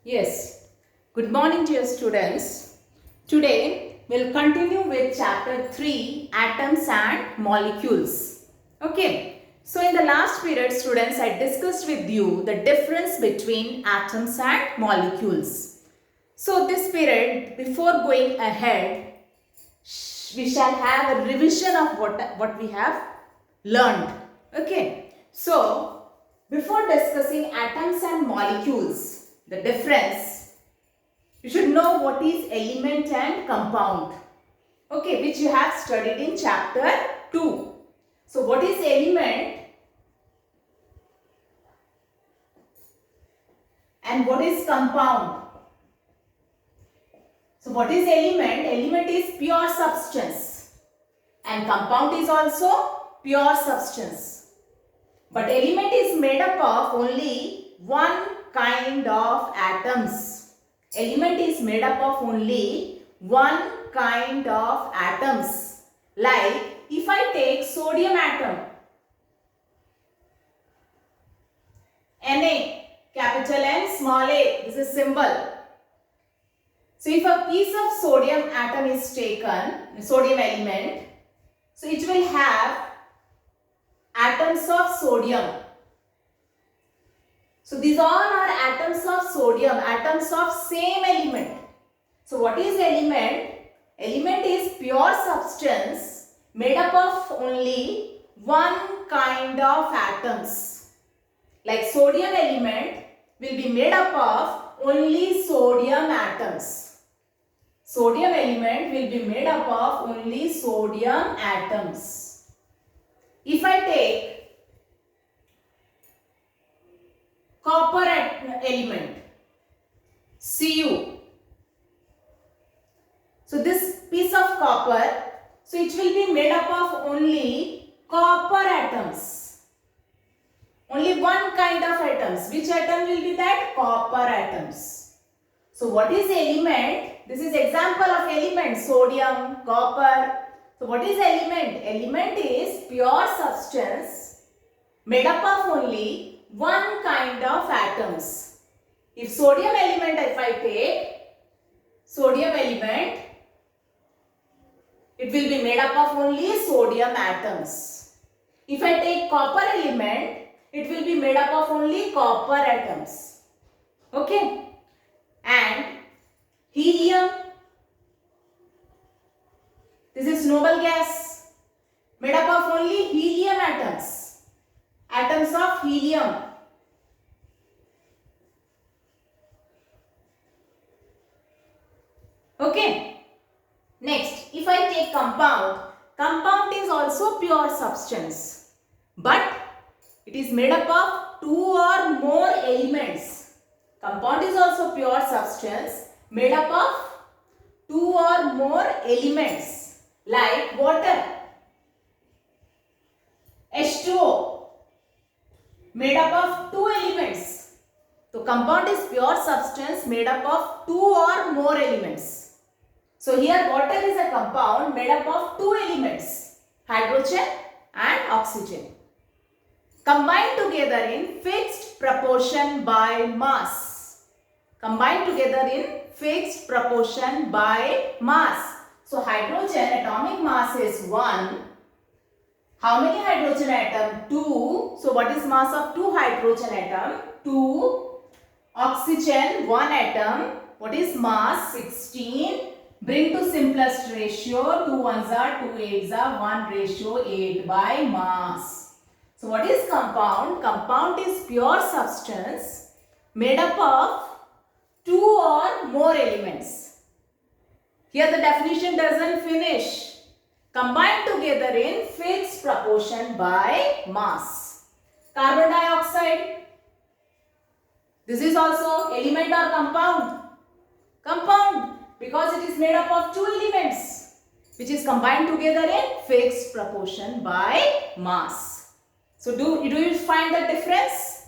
Yes. Good morning, dear students. Today we'll continue with chapter 3, atoms and molecules. Okay. So in the last period, students, I discussed with you the difference between atoms and molecules. So this period, before going ahead, we shall have a revision of what we have learned. Okay. So before discussing atoms and molecules, the difference, you should know what is element and compound. Okay, which you have studied in chapter 2. So what is element and what is compound? So what is element? Element is pure substance and compound is also pure substance. But element is made up of only one kind of atoms. Element is made up of only one kind of atoms. Like if I take sodium atom, Na, capital N, small a, this is symbol. So if a piece of sodium atom is taken, sodium element, so it will have atoms of sodium. So these all are atoms of sodium, atoms of same element. So what is element? Element is pure substance made up of only one kind of atoms. Like sodium element will be made up of only sodium atoms. Sodium element will be made up of only sodium atoms. If I take copper element, Cu. So this piece of copper, so it will be made up of only copper atoms. Only one kind of atoms. Which atom will be that? Copper atoms. So what is element? This is example of element, sodium, copper. So what is element? Element is pure substance made up of only one kind of atoms. If sodium element, if I take sodium element, it will be made up of only sodium atoms. If I take copper element, it will be made up of only copper atoms. Okay. And helium, this is noble gas, made up of only helium atoms. Atoms of helium. Okay. Next, if I take compound, compound is also pure substance, but it is made up of two or more elements. Compound is also pure substance made up of two or more elements like water, H2O, made up of two elements. So compound is pure substance made up of two or more elements. So here water is a compound made up of two elements, hydrogen and oxygen, combined together in fixed proportion by mass. Combined together in fixed proportion by mass. So hydrogen atomic mass is 1. How many hydrogen atom? 2. So what is mass of 2 hydrogen atom? 2. Oxygen 1 atom. What is mass? 16. Bring to simplest ratio. 2 ones are 2 eights are 1 ratio 8 by mass. So what is compound? Compound is pure substance made up of two or more elements. Here the definition doesn't finish. Combined together in fixed proportion by mass. Carbon dioxide. This is also element or compound? Compound, because it is made up of two elements which is combined together in fixed proportion by mass. So do you find the difference?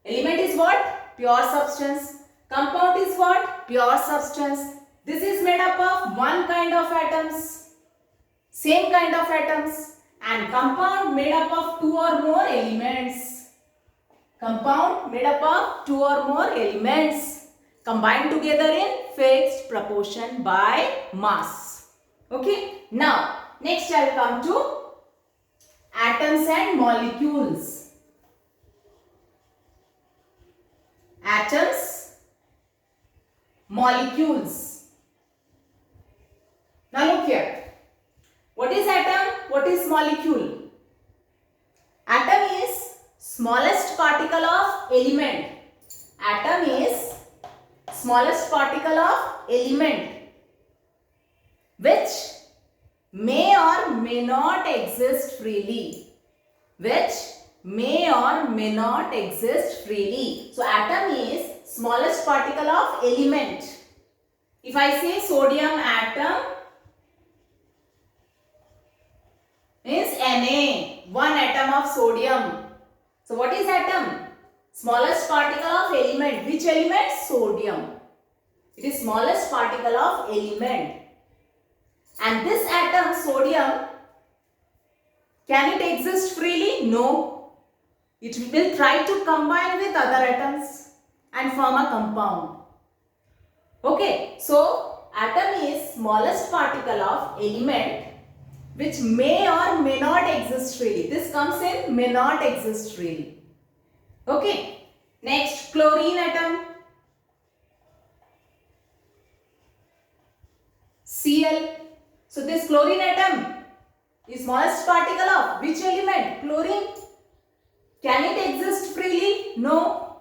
Element is what? Pure substance. Compound is what? Pure substance. This is made up of one kind of atoms, same kind of atoms, and compound made up of two or more elements. Compound made up of two or more elements. combined together in fixed proportion by mass. Okay. Now, next I will come to atoms and molecules. Atoms, molecules. Now look here. What is atom? What is molecule? Atom is smallest particle of element. Atom is smallest particle of element which may or may not exist freely. Which may or may not exist freely. So atom is smallest particle of element. If I say sodium atom is Na, one atom of sodium. So what is atom? Smallest particle of element. Which element? Sodium. It is smallest particle of element. And this atom, sodium, can it exist freely? No. It will try to combine with other atoms and form a compound. Okay. So atom is smallest particle of element which may or may not exist freely. This comes in may not exist freely. Okay. Next, chlorine atom. Cl. So this chlorine atom is smallest particle of which element? Chlorine. Can it exist freely? No.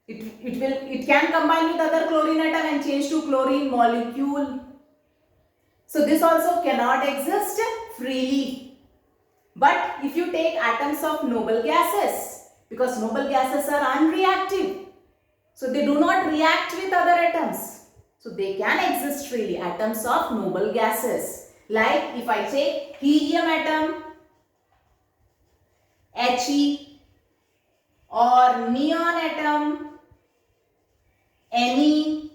It can combine with other chlorine atom and change to chlorine molecule. So this also cannot exist freely. But if you take atoms of noble gases, because noble gases are unreactive, so they do not react with other atoms, so they can exist freely. Atoms of noble gases, like if I take helium atom, He, or neon atom, Ne.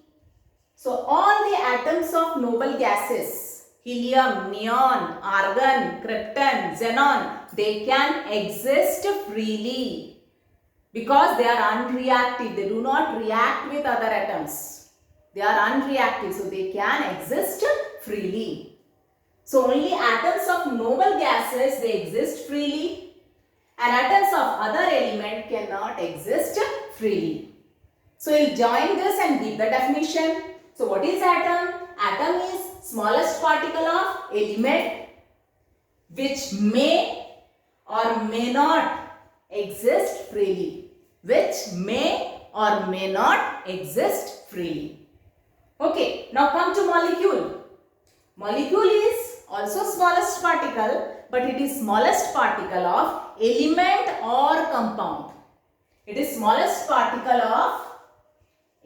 So all the atoms of noble gases, helium, neon, argon, krypton, xenon, they can exist freely because they are unreactive. They do not react with other atoms. They are unreactive, so they can exist freely. So only atoms of noble gases, they exist freely, and atoms of other element cannot exist freely. So we'll join this and give the definition. So what is atom? Atom is smallest particle of element which may or may not exist freely. Which may or may not exist freely. Okay, now come to molecule. Molecule is also smallest particle, but it is smallest particle of element or compound. It is smallest particle of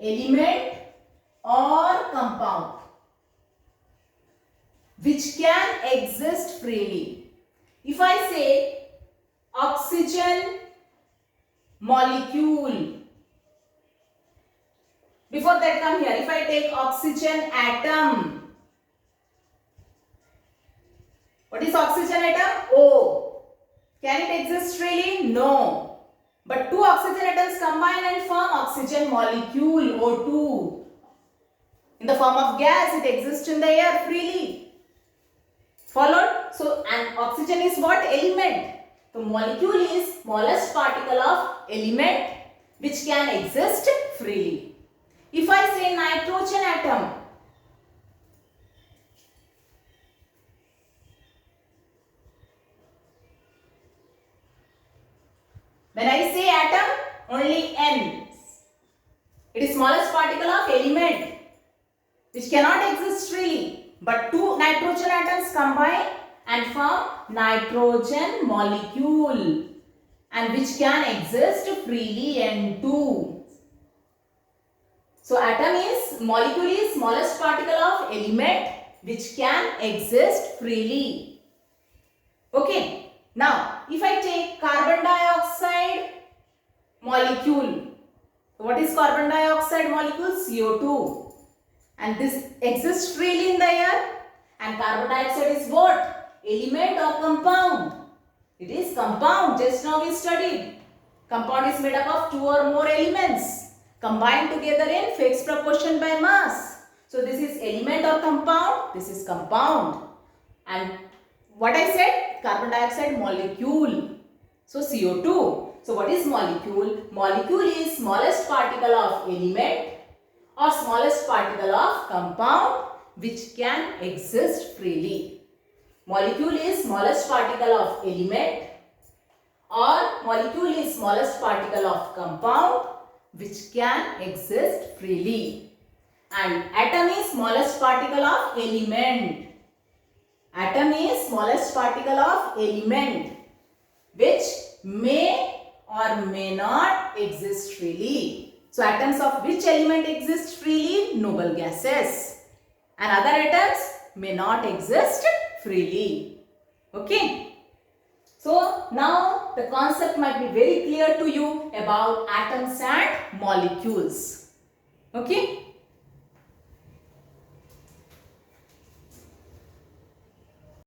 element or compound which can exist freely. If I say oxygen molecule, before that come here, if I take oxygen atom, what is oxygen atom? O. Can it exist freely? No. But two oxygen atoms combine and form oxygen molecule, O2. In the form of gas, it exists in the air freely. Followed? So, and oxygen is what? Element. The molecule is smallest particle of element which can exist freely. If I say nitrogen atom, when I say atom, only N. It is smallest particle of element which cannot exist freely. But two nitrogen atoms combine and form nitrogen molecule and which can exist freely, N2. So molecule is smallest particle of element which can exist freely. Okay. Now, if I take carbon dioxide molecule, what is carbon dioxide molecule? CO2. And this exists freely in the air. And carbon dioxide is what? Element or compound? It is compound. Just now we studied. Compound is made up of two or more elements. combined together in fixed proportion by mass. So this is element or compound, this is compound. And what I said? Carbon dioxide molecule. So CO2. So what is molecule? Molecule is smallest particle of element or smallest particle of compound which can exist freely. Molecule is smallest particle of element or molecule is smallest particle of compound which can exist freely. And atom is smallest particle of element. Atom is smallest particle of element which may or may not exist freely. So atoms of which element exist freely? Noble gases. And other atoms may not exist freely. Okay. So now the concept might be very clear to you about atoms and molecules. Okay.